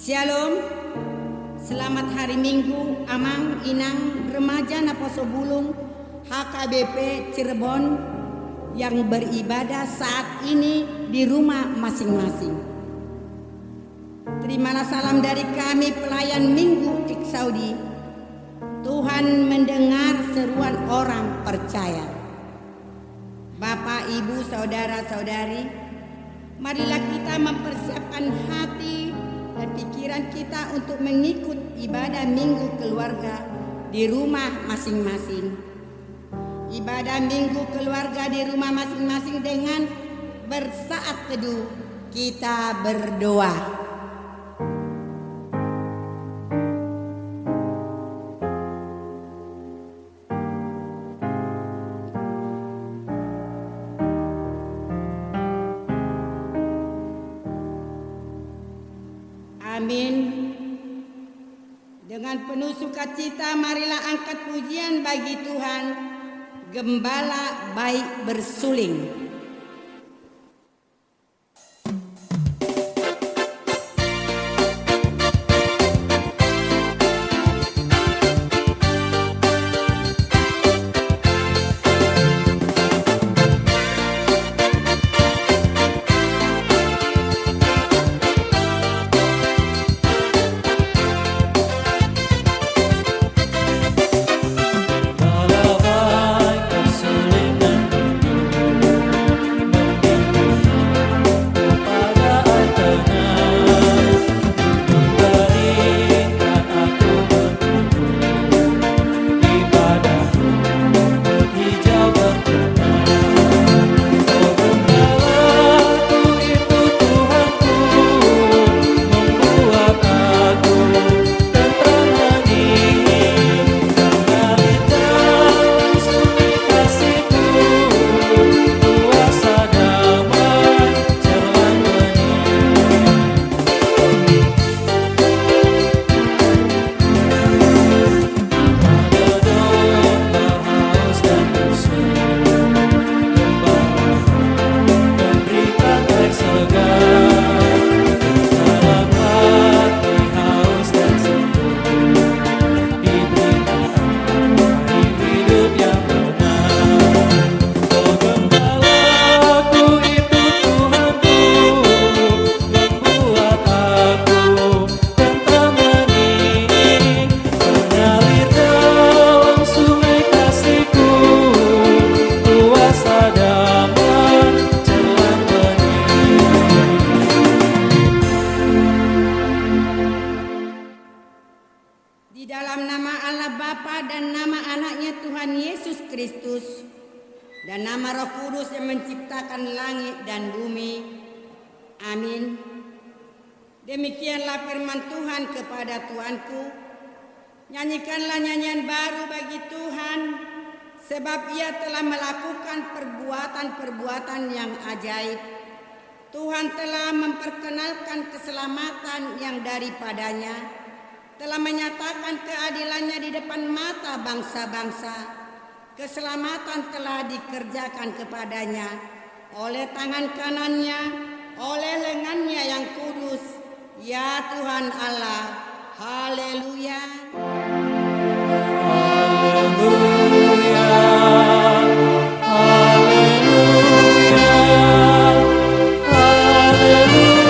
Shalom, selamat hari Minggu Amang Inang Remaja Naposo Bulung HKBP Cirebon yang beribadah saat ini di rumah masing-masing. Terimalah salam dari kami pelayan Minggu Iksaudi. Tuhan mendengar seruan orang percaya. Bapak, Ibu, Saudara-saudari, marilah kita mempersiapkan hati dan pikiran kita untuk mengikut ibadah Minggu Keluarga di rumah masing-masing. Ibadah Minggu Keluarga di rumah masing-masing dengan bersaat teduh kita berdoa. Amin. Dengan penuh sukacita marilah angkat pujian bagi Tuhan, Gembala baik bersuling. Di dalam nama Allah Bapa dan nama anaknya Tuhan Yesus Kristus dan nama Roh Kudus yang menciptakan langit dan bumi. Amin. Demikianlah firman Tuhan kepada Tuanku. Nyanyikanlah nyanyian baru bagi Tuhan, sebab Ia telah melakukan perbuatan-perbuatan yang ajaib. Tuhan telah memperkenalkan keselamatan yang daripadanya, telah menyatakan keadilannya di depan mata bangsa-bangsa. Keselamatan telah dikerjakan kepadanya oleh tangan kanannya, oleh lengannya yang kudus. Ya Tuhan Allah, haleluya. Haleluya, haleluya, haleluya.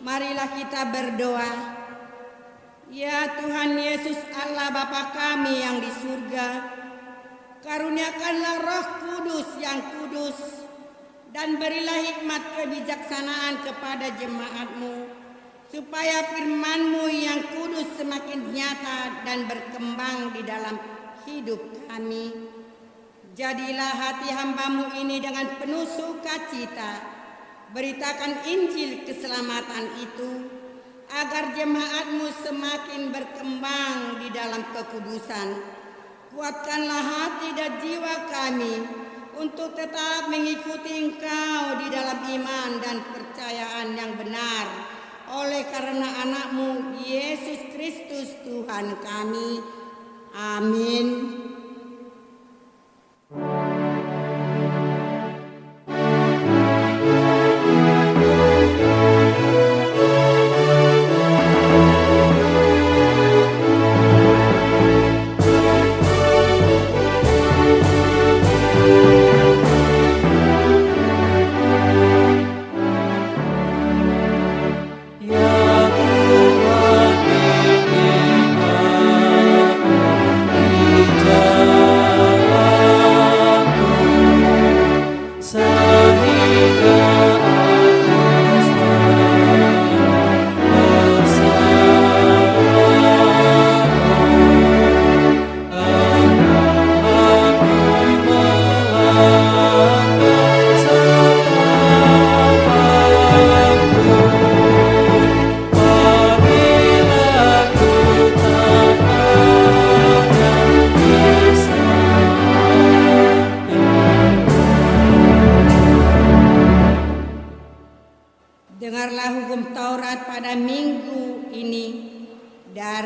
Marilah kita berdoa. Ya Tuhan Yesus Allah Bapa kami yang di surga, karuniakanlah Roh Kudus yang kudus dan berilah hikmat kebijaksanaan kepada jemaat-Mu, supaya firman-Mu yang kudus semakin nyata dan berkembang di dalam hidup kami. Jadilah hati hamba-Mu ini dengan penuh sukacita, beritakan Injil keselamatan itu, agar jemaat-Mu semakin berkembang di dalam kekudusan. Kuatkanlah hati dan jiwa kami untuk tetap mengikuti Engkau di dalam iman dan percayaan yang benar, oleh karena anak-Mu Yesus Kristus Tuhan kami. Amin.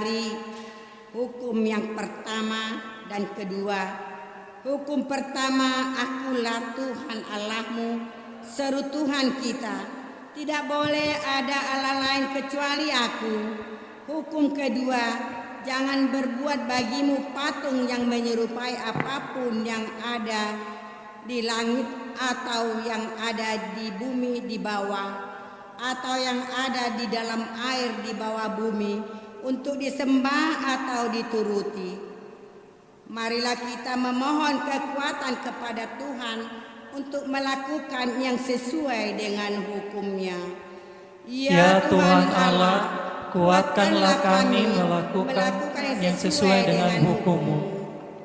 dari hukum yang pertama dan kedua. Hukum pertama, akulah Tuhan Allahmu, seru Tuhan kita. Tidak boleh ada Allah lain kecuali aku. Hukum kedua, jangan berbuat bagimu patung yang menyerupai apapun yang ada di langit atau yang ada di bumi di bawah, atau yang ada di dalam air di bawah bumi, untuk disembah atau dituruti. Marilah kita memohon kekuatan kepada Tuhan untuk melakukan yang sesuai dengan hukum-Nya. Ya Tuhan Allah, kuatkanlah kami melakukan yang sesuai dengan hukum-Mu.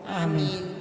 Amin.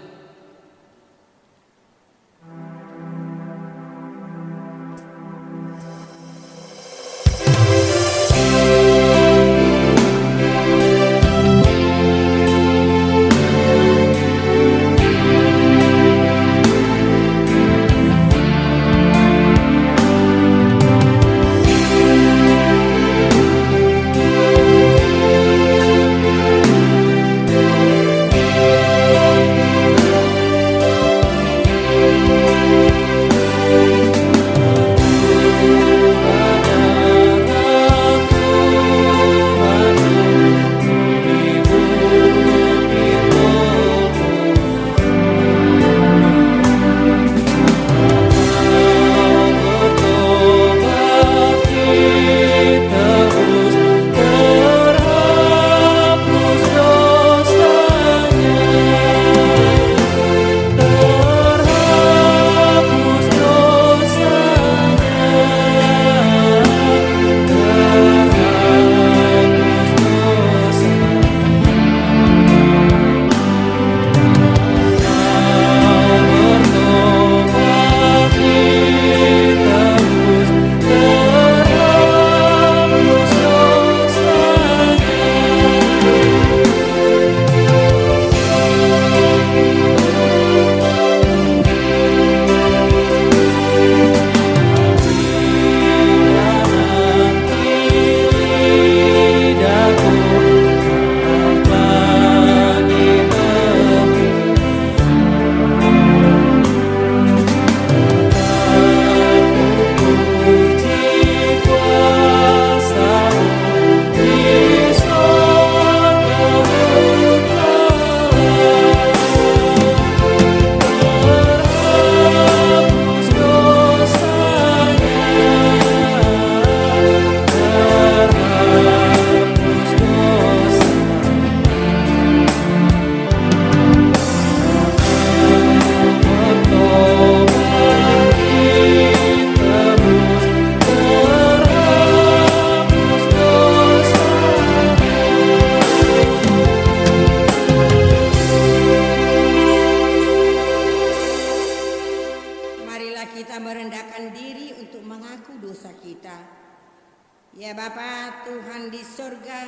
Ya Bapa Tuhan di surga,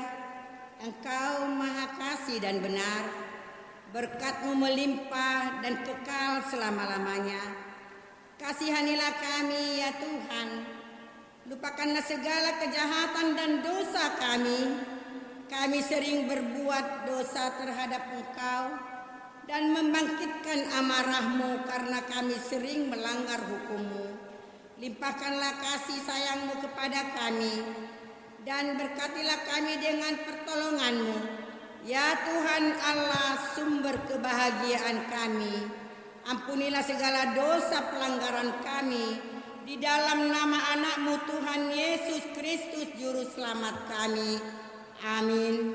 Engkau maha kasih dan benar, berkat-Mu melimpah dan kekal selama-lamanya. Kasihanilah kami ya Tuhan, lupakanlah segala kejahatan dan dosa kami. Kami sering berbuat dosa terhadap Engkau dan membangkitkan amarah-Mu karena kami sering melanggar hukum-Mu. Limpahkanlah kasih sayang-Mu kepada kami dan berkatilah kami dengan pertolongan-Mu. Ya Tuhan Allah, sumber kebahagiaan kami, ampunilah segala dosa pelanggaran kami di dalam nama anak-Mu Tuhan Yesus Kristus Juru Selamat kami. Amin.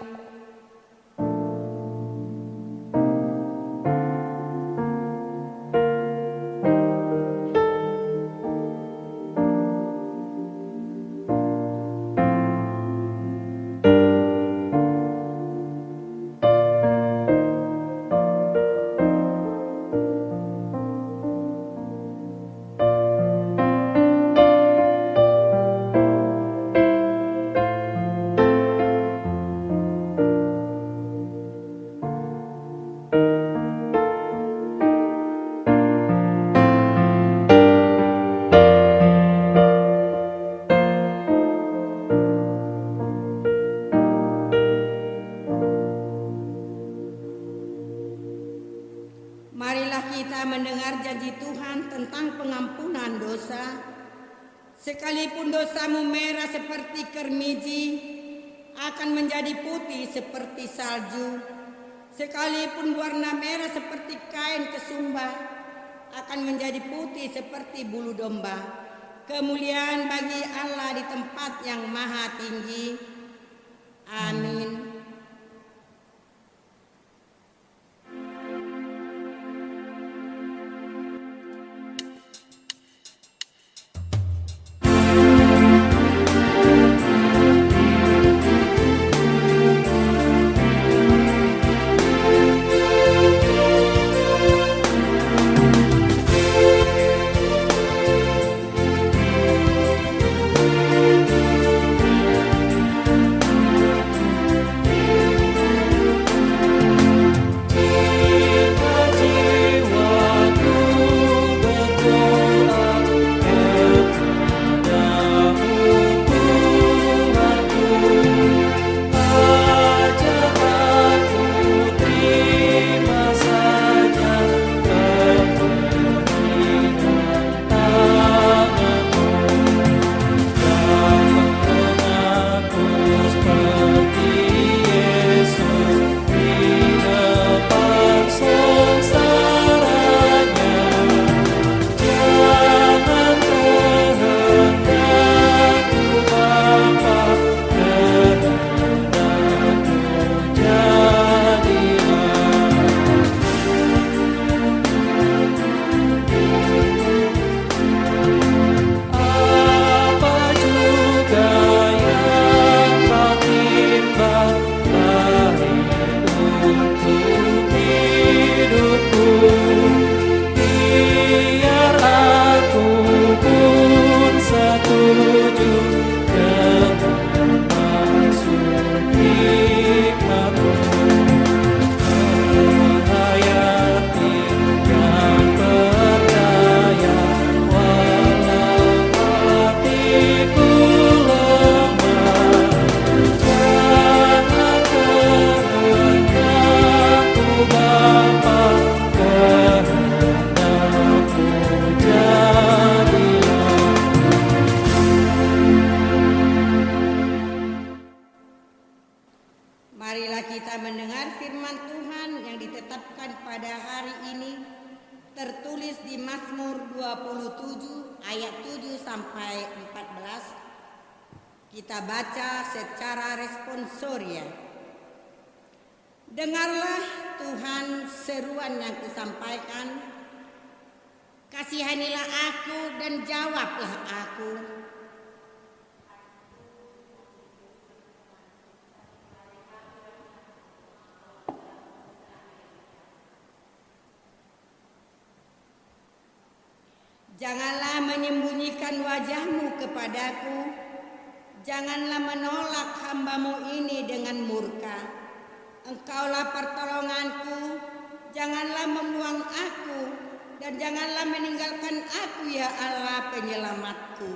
kita mendengar janji Tuhan tentang pengampunan dosa. Sekalipun dosamu merah seperti kermiji, akan menjadi putih seperti salju. Sekalipun warna merah seperti kain kesumba, akan menjadi putih seperti bulu domba. Kemuliaan bagi Allah di tempat yang maha tinggi. Amin. Marilah kita mendengar firman Tuhan yang ditetapkan pada hari ini, tertulis di Mazmur 27 ayat 7 sampai 14. Kita baca secara responsoria. Dengarlah Tuhan seruan yang kusampaikan, kasihanilah aku dan jawablah aku. Janganlah menyembunyikan wajahmu kepadaku, janganlah menolak hamba-Mu ini dengan murka. Engkaulah pertolonganku, janganlah membuang aku, dan janganlah meninggalkan aku ya Allah penyelamatku.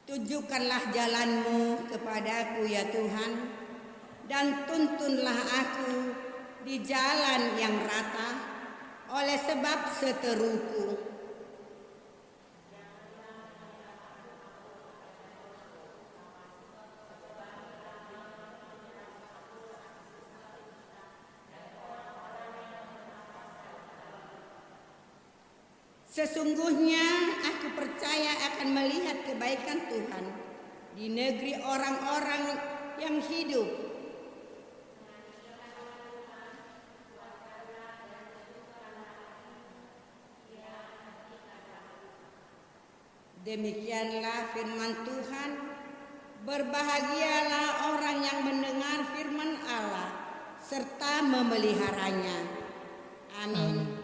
Tunjukkanlah jalan-Mu kepadaku ya Tuhan, dan tuntunlah aku di jalan yang rata oleh sebab seteruku. Sesungguhnya aku percaya akan melihat kebaikan Tuhan di negeri orang-orang yang hidup. Demikianlah firman Tuhan. Berbahagialah orang yang mendengar firman Allah serta memeliharanya. Amin.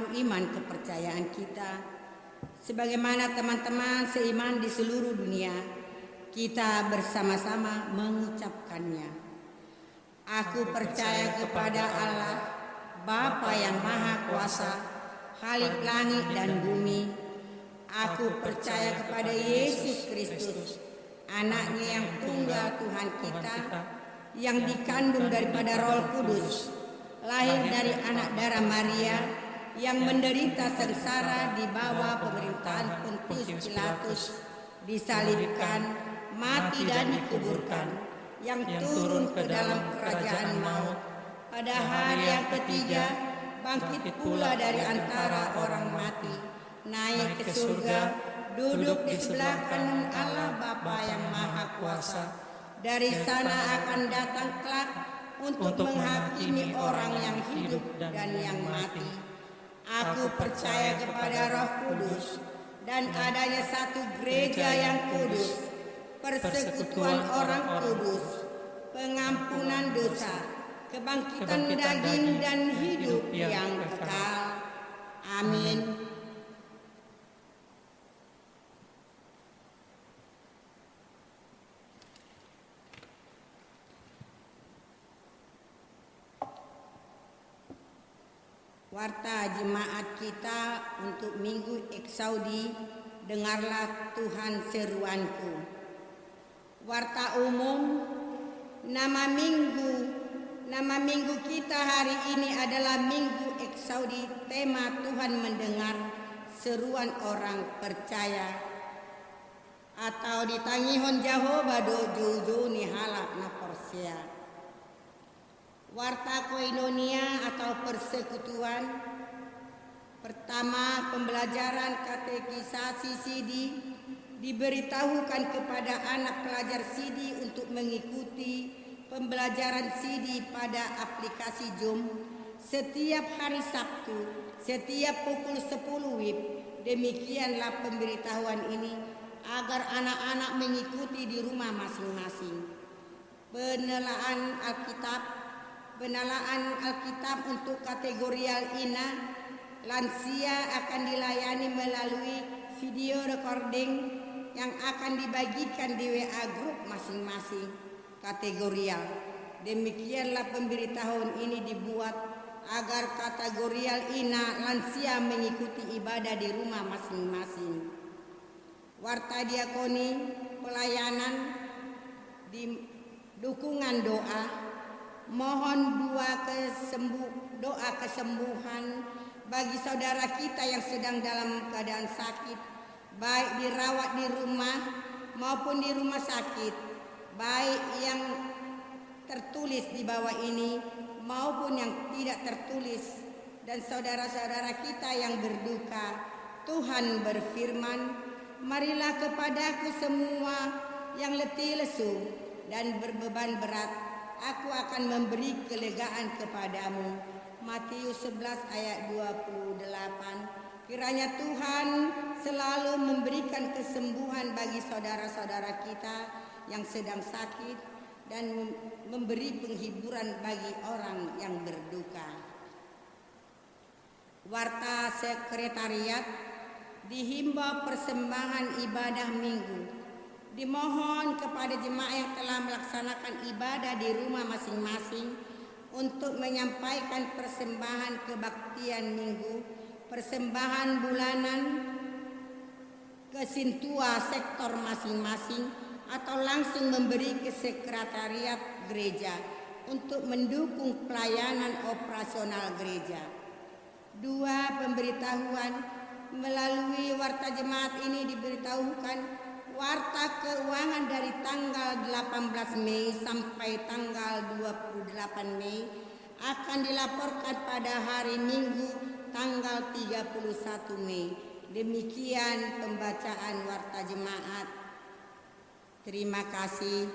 sambung iman kepercayaan kita. Sebagaimana teman-teman seiman di seluruh dunia, kita bersama-sama mengucapkannya. Aku percaya kepada Allah, Bapa yang Maha Kuasa, Khalik langit dan bumi. Aku percaya kepada Yesus Kristus, Anaknya yang tunggal Tuhan kita, yang dikandung daripada Roh Kudus, lahir dari anak darah Maria, yang menderita sengsara di bawah pemerintahan Pontius Pilatus, disalibkan, mati dan dikuburkan, yang turun ke dalam kerajaan maut, pada hari yang ketiga bangkit pula dari antara orang mati, naik ke surga, duduk di sebelah kanan Allah Bapa yang Maha Kuasa. Dari sana akan datang kelak untuk menghakimi orang yang hidup dan yang mati. Aku percaya kepada Roh Kudus dan adanya satu gereja yang kudus, persekutuan orang kudus, pengampunan dosa, kebangkitan daging dan hidup yang kekal. Amin. Warta jemaat kita untuk Minggu Eksaudi, dengarlah Tuhan seruanku. Warta umum, nama minggu kita hari ini adalah Minggu Eksaudi. Tema Tuhan mendengar seruan orang percaya, atau ditangihon Jehovah do jojo ni halak na porsia. Warta koinonia atau persekutuan. Pertama, pembelajaran katekisasi Sidi diberitahukan kepada anak pelajar Sidi untuk mengikuti pembelajaran Sidi pada aplikasi Zoom setiap hari Sabtu, setiap pukul 10 WIB. Demikianlah pemberitahuan ini agar anak-anak mengikuti di rumah masing-masing. Penelaan Alkitab untuk kategorial INA lansia akan dilayani melalui video recording yang akan dibagikan di WA grup masing-masing kategorial. Demikianlah pemberitahuan ini dibuat agar kategorial INA lansia mengikuti ibadah di rumah masing-masing. Warta diakoni, pelayanan, di dukungan doa, mohon doa kesembuhan bagi saudara kita yang sedang dalam keadaan sakit, baik dirawat di rumah maupun di rumah sakit, baik yang tertulis di bawah ini maupun yang tidak tertulis, dan saudara-saudara kita yang berduka. Tuhan berfirman, marilah kepadaku semua yang letih lesu dan berbeban berat, aku akan memberi kelegaan kepadamu. Matius 11 ayat 28. Kiranya Tuhan selalu memberikan kesembuhan bagi saudara-saudara kita yang sedang sakit dan memberi penghiburan bagi orang yang berduka. Warta sekretariat, dihimbau persembahan ibadah minggu. Dimohon kepada jemaat yang telah melaksanakan ibadah di rumah masing-masing untuk menyampaikan persembahan kebaktian minggu, persembahan bulanan, kesintua sektor masing-masing, atau langsung memberi ke sekretariat gereja untuk mendukung pelayanan operasional gereja. 2. Pemberitahuan. Melalui warta jemaat ini diberitahukan warta keuangan dari tanggal 18 Mei sampai tanggal 28 Mei akan dilaporkan pada hari Minggu tanggal 31 Mei. Demikian pembacaan warta jemaat. Terima kasih.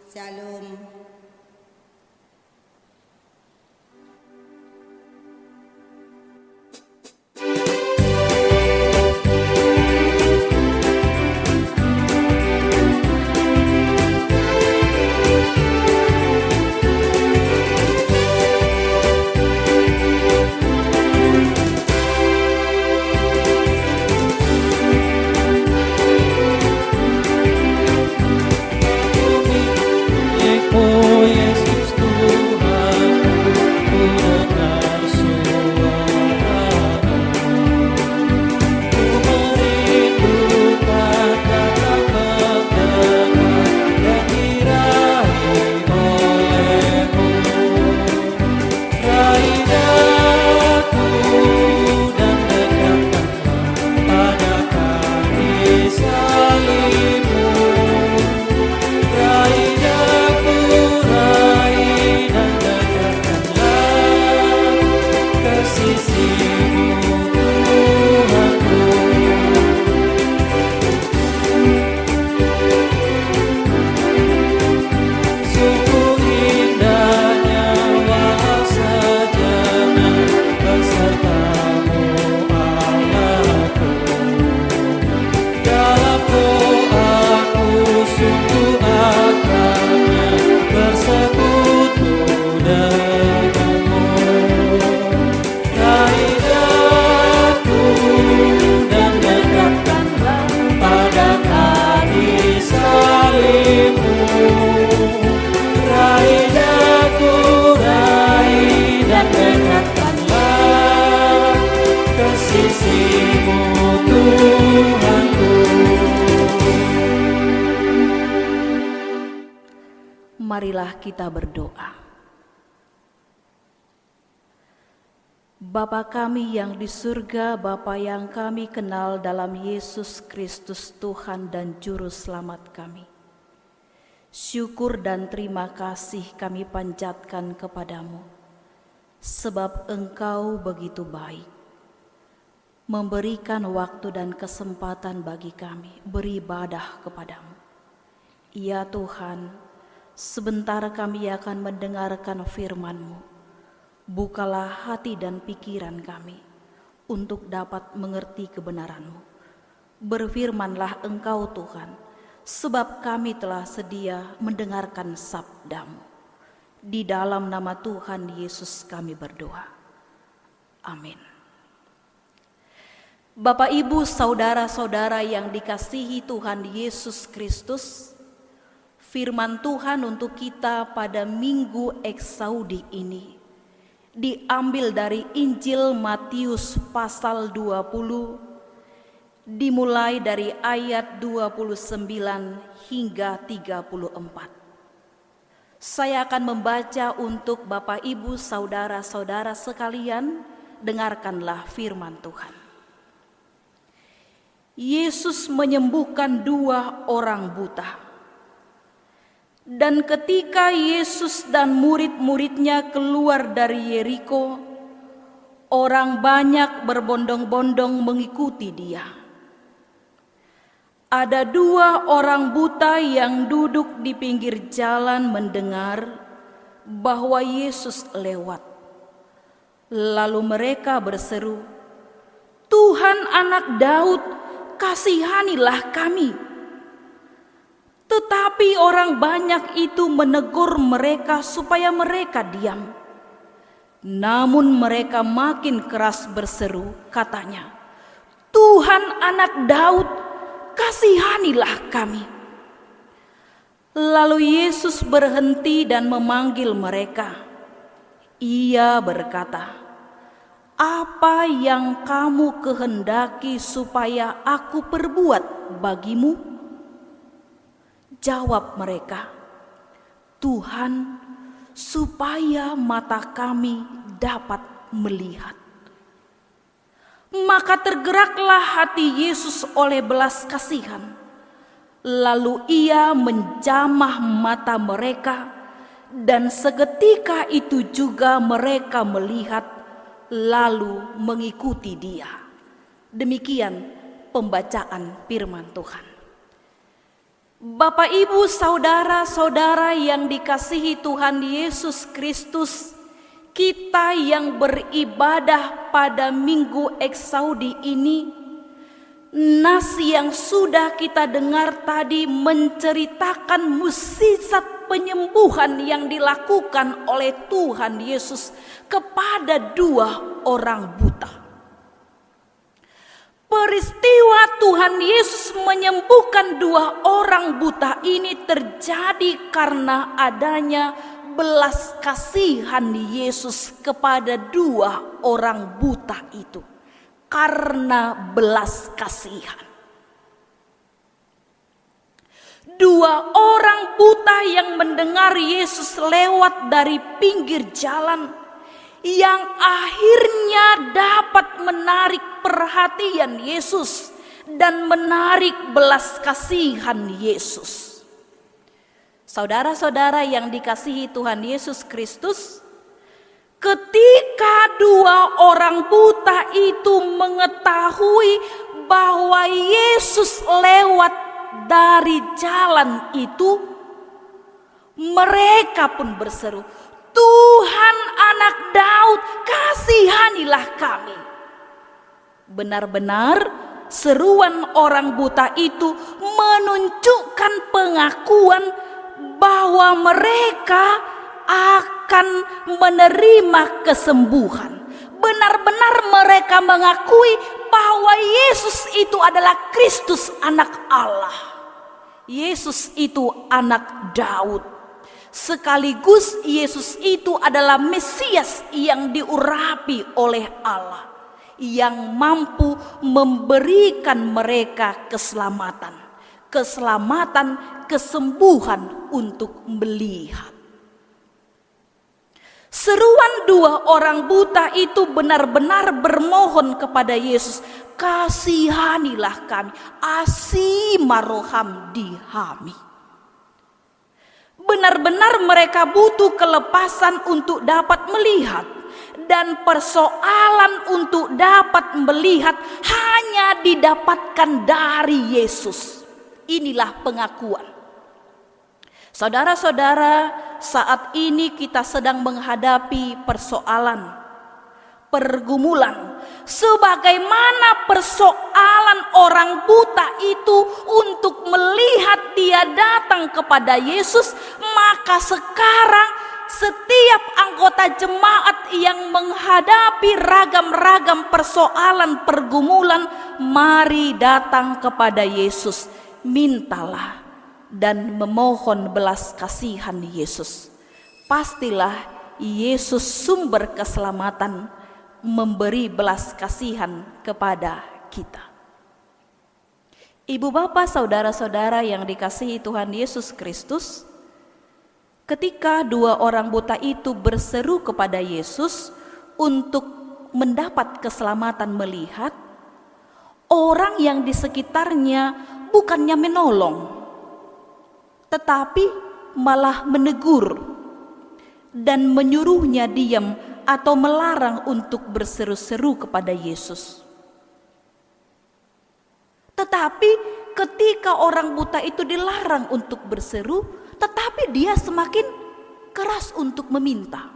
Shalom. kasih-Mu Tuhanku. Marilah kita berdoa. Bapa kami yang di surga, Bapa yang kami kenal dalam Yesus Kristus Tuhan dan Juru Selamat kami. Syukur dan terima kasih kami panjatkan kepadamu, sebab Engkau begitu baik, memberikan waktu dan kesempatan bagi kami beribadah kepadamu. Ya Tuhan, sebentar kami akan mendengarkan firman-Mu. Bukalah hati dan pikiran kami untuk dapat mengerti kebenaran-Mu. Berfirmanlah Engkau Tuhan, sebab kami telah sedia mendengarkan sabda-Mu. Di dalam nama Tuhan Yesus kami berdoa. Amin. Bapak, Ibu, saudara-saudara yang dikasihi Tuhan Yesus Kristus, firman Tuhan untuk kita pada Minggu Eksaudi ini diambil dari Injil Matius pasal 20, dimulai dari ayat 29 hingga 34. Saya akan membaca untuk Bapak, Ibu, saudara-saudara sekalian, dengarkanlah firman Tuhan. Yesus menyembuhkan 2 orang buta. Dan ketika Yesus dan murid-muridnya keluar dari Yeriko, orang banyak berbondong-bondong mengikuti Dia. Ada 2 orang buta yang duduk di pinggir jalan mendengar bahwa Yesus lewat. Lalu mereka berseru, "Tuhan, Anak Daud, kasihanilah kami." Tetapi orang banyak itu menegur mereka supaya mereka diam. Namun mereka makin keras berseru, katanya, "Tuhan, Anak Daud, kasihanilah kami." Lalu Yesus berhenti dan memanggil mereka. Ia berkata, "Apa yang kamu kehendaki supaya aku perbuat bagimu?" Jawab mereka, "Tuhan, supaya mata kami dapat melihat." Maka tergeraklah hati Yesus oleh belas kasihan. Lalu Ia menjamah mata mereka, dan seketika itu juga mereka melihat, lalu mengikuti Dia. Demikian pembacaan firman Tuhan. Bapak, Ibu, saudara-saudara yang dikasihi Tuhan Yesus Kristus, kita yang beribadah pada Minggu Eksaudi ini, nas yang sudah kita dengar tadi menceritakan mukjizat penyembuhan yang dilakukan oleh Tuhan Yesus kepada 2 orang buta. Peristiwa Tuhan Yesus menyembuhkan 2 orang buta ini terjadi karena adanya belas kasihan Yesus kepada 2 orang buta itu. Karena belas kasihan. 2 orang buta yang mendengar Yesus lewat dari pinggir jalan, yang akhirnya dapat menarik perhatian Yesus dan menarik belas kasihan Yesus. Saudara-saudara yang dikasihi Tuhan Yesus Kristus, ketika 2 orang buta itu mengetahui bahwa Yesus lewat dari jalan itu, mereka pun berseru, "Tuhan, Anak Daud, kasihanilah kami." Benar-benar seruan orang buta itu menunjukkan pengakuan bahwa mereka akan menerima kesembuhan. Benar-benar mereka mengakui bahwa Yesus itu adalah Kristus, Anak Allah. Yesus itu Anak Daud. Sekaligus Yesus itu adalah Mesias yang diurapi oleh Allah, yang mampu memberikan mereka keselamatan, kesembuhan untuk melihat. Seruan dua orang buta itu benar-benar bermohon kepada Yesus, kasihanilah kami, asimaroham dihami. Benar-benar mereka butuh kelepasan untuk dapat melihat, dan persoalan untuk dapat melihat hanya didapatkan dari Yesus. Inilah pengakuan. Saudara-saudara, saat ini kita sedang menghadapi persoalan, pergumulan. Sebagaimana persoalan orang buta itu untuk melihat dia datang kepada Yesus, maka sekarang setiap anggota jemaat yang menghadapi ragam-ragam persoalan pergumulan, mari datang kepada Yesus, mintalah dan memohon belas kasihan Yesus. Pastilah Yesus sumber keselamatan, memberi belas kasihan kepada kita. Ibu bapak saudara-saudara yang dikasihi Tuhan Yesus Kristus, ketika dua orang buta itu berseru kepada Yesus untuk mendapat keselamatan melihat, orang yang di sekitarnya bukannya menolong, tetapi malah menegur dan menyuruhnya diam atau melarang untuk berseru-seru kepada Yesus. Tetapi ketika orang buta itu dilarang untuk berseru, tetapi dia semakin keras untuk meminta.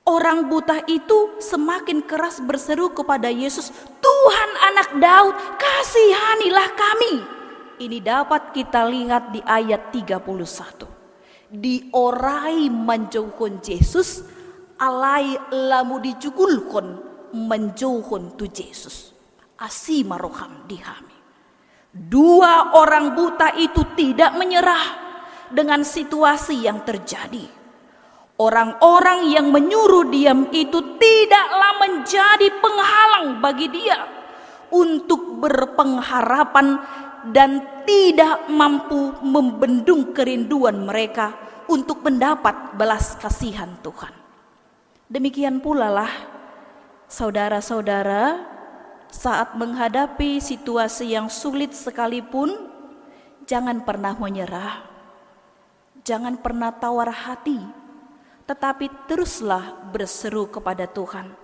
Orang buta itu semakin keras berseru kepada Yesus, Tuhan anak Daud, kasihanilah kami. Ini dapat kita lihat di ayat 31. Diorai menjauhkan Yesus, alai lamu dijugulkon menjauhkan tu Yesus. Asimaroham dihami. Dua orang buta itu tidak menyerah dengan situasi yang terjadi. Orang-orang yang menyuruh diam itu tidaklah menjadi penghalang bagi dia untuk berpengharapan dan tidak mampu membendung kerinduan mereka untuk mendapat belas kasihan Tuhan. Demikian pula lah saudara-saudara, saat menghadapi situasi yang sulit sekalipun, jangan pernah menyerah, jangan pernah tawar hati, tetapi teruslah berseru kepada Tuhan.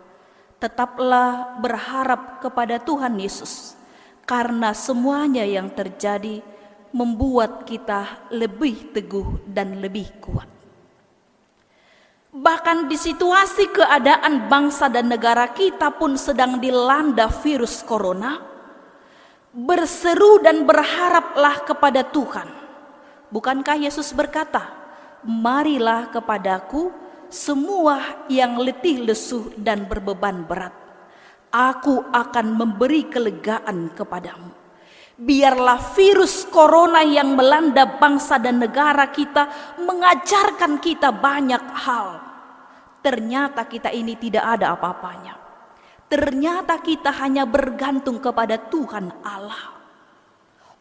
Tetaplah berharap kepada Tuhan Yesus, karena semuanya yang terjadi membuat kita lebih teguh dan lebih kuat. Bahkan di situasi keadaan bangsa dan negara kita pun sedang dilanda virus corona, berseru dan berharaplah kepada Tuhan. Bukankah Yesus berkata, marilah kepadaku semua yang letih lesu dan berbeban berat, aku akan memberi kelegaan kepadamu. Biarlah virus corona yang melanda bangsa dan negara kita mengajarkan kita banyak hal. Ternyata kita ini tidak ada apa-apanya. Ternyata kita hanya bergantung kepada Tuhan Allah.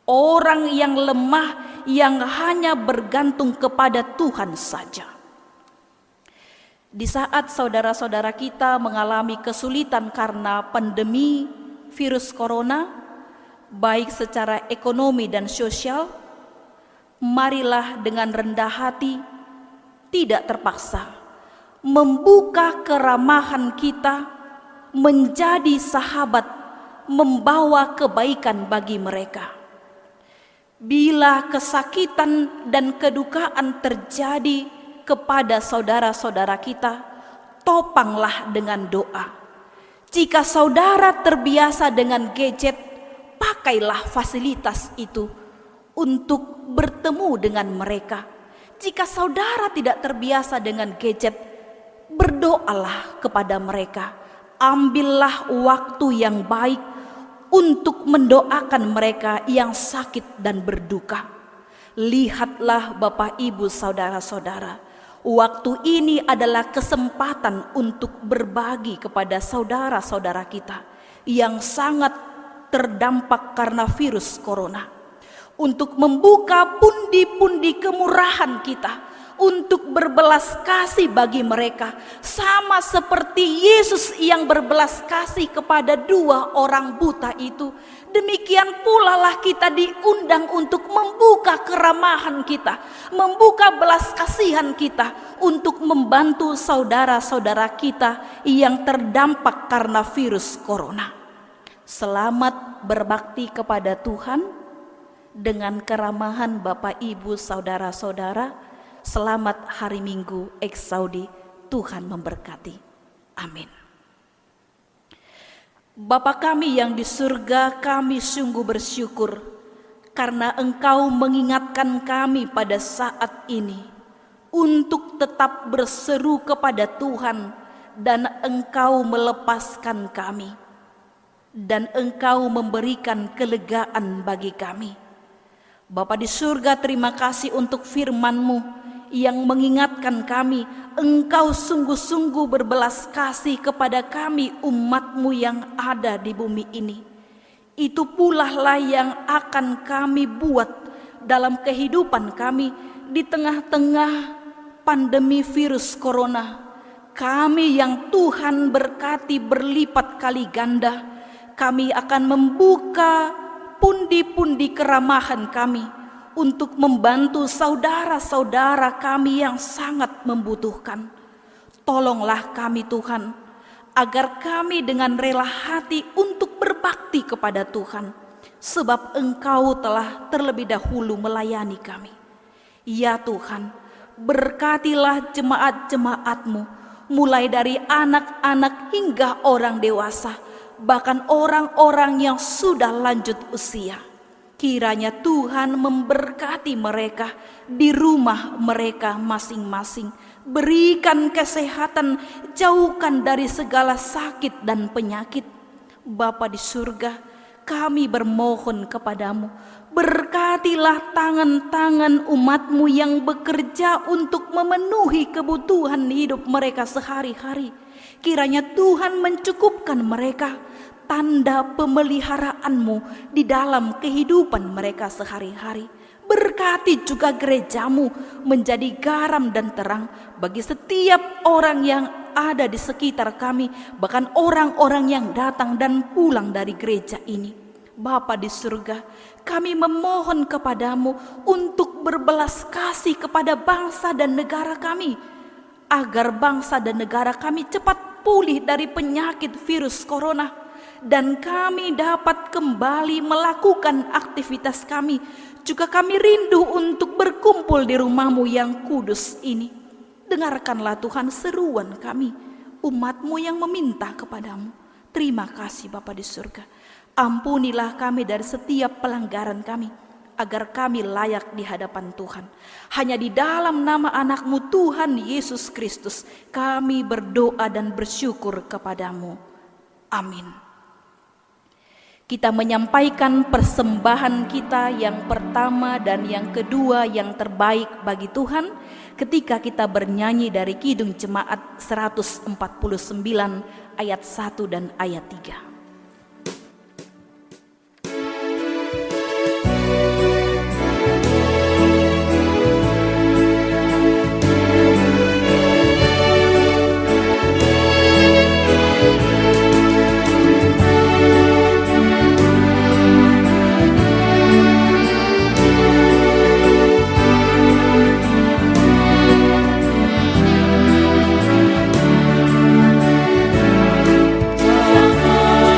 Orang yang lemah yang hanya bergantung kepada Tuhan saja. Di saat saudara-saudara kita mengalami kesulitan karena pandemi virus corona, baik secara ekonomi dan sosial, marilah dengan rendah hati, tidak terpaksa, membuka keramahan kita menjadi sahabat, membawa kebaikan bagi mereka. Bila kesakitan dan kedukaan terjadi kepada saudara-saudara kita, topanglah dengan doa. Jika saudara terbiasa dengan gadget, pakailah fasilitas itu untuk bertemu dengan mereka. Jika saudara tidak terbiasa dengan gadget, berdoalah kepada mereka. Ambillah waktu yang baik untuk mendoakan mereka yang sakit dan berduka. Lihatlah Bapak Ibu saudara-saudara, Waktu ini adalah kesempatan untuk berbagi kepada saudara-saudara kita yang sangat terdampak karena virus corona. Untuk membuka pundi-pundi kemurahan kita, untuk berbelas kasih bagi mereka, sama seperti Yesus yang berbelas kasih kepada 2 orang buta itu. Demikian pula lah kita diundang untuk membuka keramahan kita, membuka belas kasihan kita, untuk membantu saudara-saudara kita yang terdampak karena virus corona. Selamat berbakti kepada Tuhan dengan keramahan Bapak Ibu saudara-saudara. Selamat hari Minggu Eksaudi. Tuhan memberkati. Amin. Bapa kami yang di surga, kami sungguh bersyukur karena Engkau mengingatkan kami pada saat ini untuk tetap berseru kepada Tuhan, dan Engkau melepaskan kami, dan Engkau memberikan kelegaan bagi kami. Bapa di surga, terima kasih untuk firman-Mu yang mengingatkan kami, Engkau sungguh-sungguh berbelas kasih kepada kami, umat-Mu yang ada di bumi ini. Itu pula lah yang akan kami buat dalam kehidupan kami di tengah-tengah pandemi virus corona. Kami yang Tuhan berkati berlipat kali ganda, kami akan membuka pundi-pundi keramahan kami untuk membantu saudara-saudara kami yang sangat membutuhkan. Tolonglah kami Tuhan, agar kami dengan rela hati untuk berbakti kepada Tuhan, sebab Engkau telah terlebih dahulu melayani kami. Ya Tuhan, berkatilah jemaat-jemaat-Mu, mulai dari anak-anak hingga orang dewasa, bahkan orang-orang yang sudah lanjut usia. Kiranya Tuhan memberkati mereka di rumah mereka masing-masing. Berikan kesehatan, jauhkan dari segala sakit dan penyakit. Bapa di surga, kami bermohon kepadamu, berkatilah tangan-tangan umat-Mu yang bekerja untuk memenuhi kebutuhan hidup mereka sehari-hari. Kiranya Tuhan mencukupkan mereka, tanda pemeliharaanmu di dalam kehidupan mereka sehari-hari. Berkati juga gerejamu menjadi garam dan terang bagi setiap orang yang ada di sekitar kami, bahkan orang-orang yang datang dan pulang dari gereja ini. Bapa di surga, kami memohon kepadamu untuk berbelas kasih kepada bangsa dan negara kami, agar bangsa dan negara kami cepat pulih dari penyakit virus corona, dan kami dapat kembali melakukan aktivitas kami. Juga kami rindu untuk berkumpul di rumah-Mu yang kudus ini. Dengarkanlah Tuhan seruan kami, umat-Mu yang meminta kepadamu. Terima kasih Bapa di surga. Ampunilah kami dari setiap pelanggaran kami, agar kami layak di hadapan Tuhan. Hanya di dalam nama anak-Mu Tuhan Yesus Kristus kami berdoa dan bersyukur kepadamu. Amin. Kita menyampaikan persembahan kita yang pertama dan yang kedua yang terbaik bagi Tuhan ketika kita bernyanyi dari Kidung Jemaat 149 ayat 1 dan ayat 3. Jangan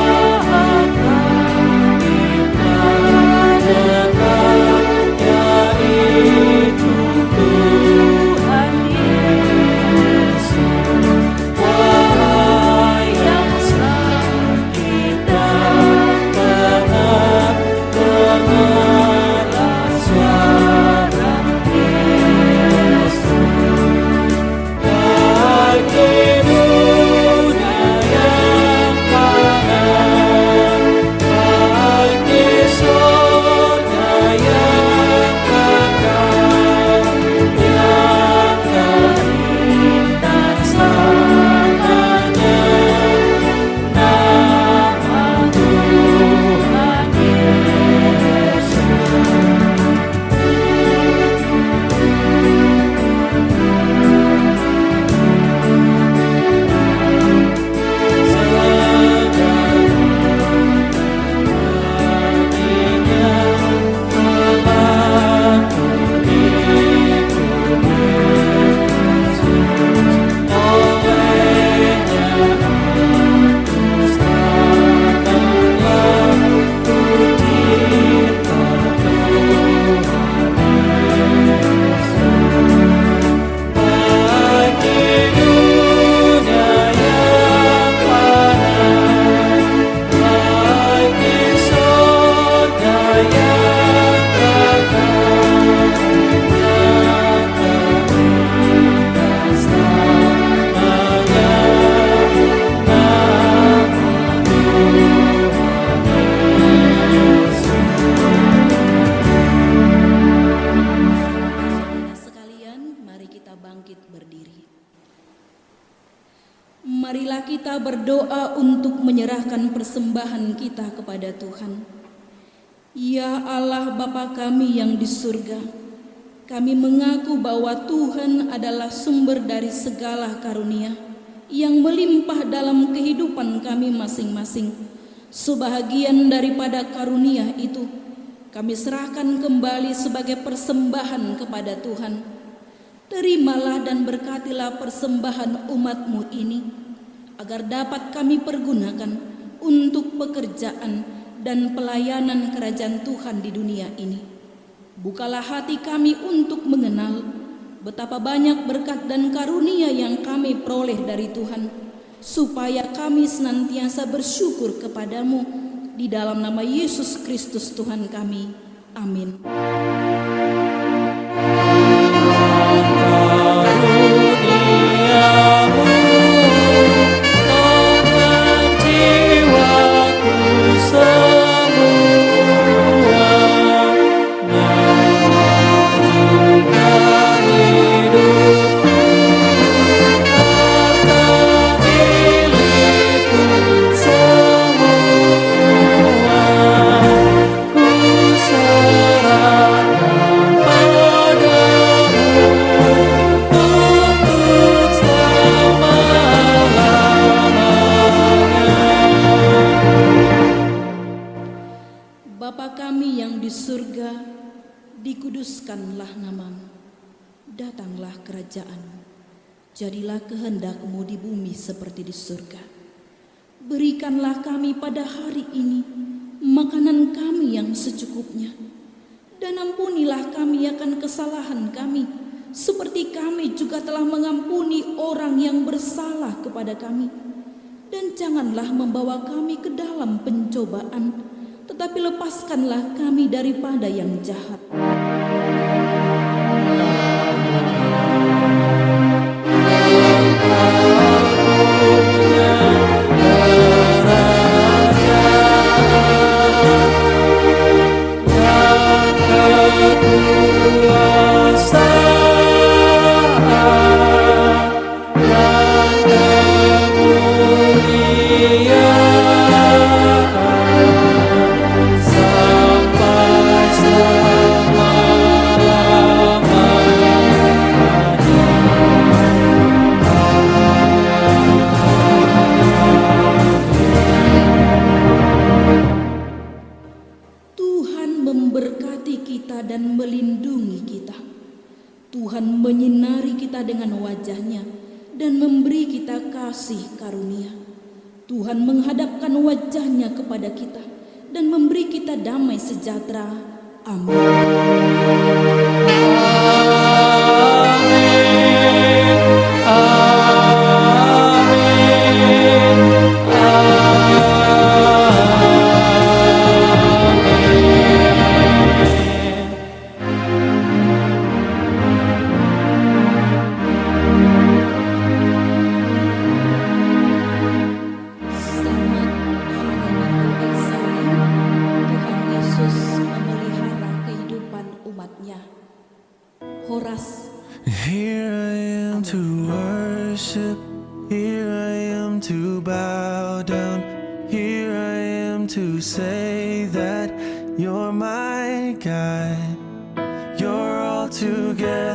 berdoa untuk menyerahkan persembahan kita kepada Tuhan. Ya Allah Bapa kami yang di surga, kami mengaku bahwa Tuhan adalah sumber dari segala karunia yang melimpah dalam kehidupan kami masing-masing. Sebahagian daripada karunia itu kami serahkan kembali sebagai persembahan kepada Tuhan. Terimalah dan berkatilah persembahan umat-Mu ini, agar dapat kami pergunakan untuk pekerjaan dan pelayanan kerajaan Tuhan di dunia ini. Bukalah hati kami untuk mengenal betapa banyak berkat dan karunia yang kami peroleh dari Tuhan, supaya kami senantiasa bersyukur kepadamu di dalam nama Yesus Kristus Tuhan kami. Amin. Bapa kami yang di surga, dikuduskanlah namamu, datanglah kerajaan-Mu, jadilah kehendak-Mu di bumi seperti di surga. Berikanlah kami pada hari ini makanan kami yang secukupnya, dan ampunilah kami akan kesalahan kami, seperti kami juga telah mengampuni orang yang bersalah kepada kami. Dan janganlah membawa kami ke dalam pencobaan, tetapi lepaskanlah kami daripada yang jahat. Memberkati kita dan melindungi kita. Tuhan menyinari kita dengan wajah-Nya dan memberi kita kasih karunia. Tuhan menghadapkan wajah-Nya kepada kita dan memberi kita damai sejahtera. Amin. Horas. Here I am to worship, here I am to bow down, here I am to say that you're my God, you're all together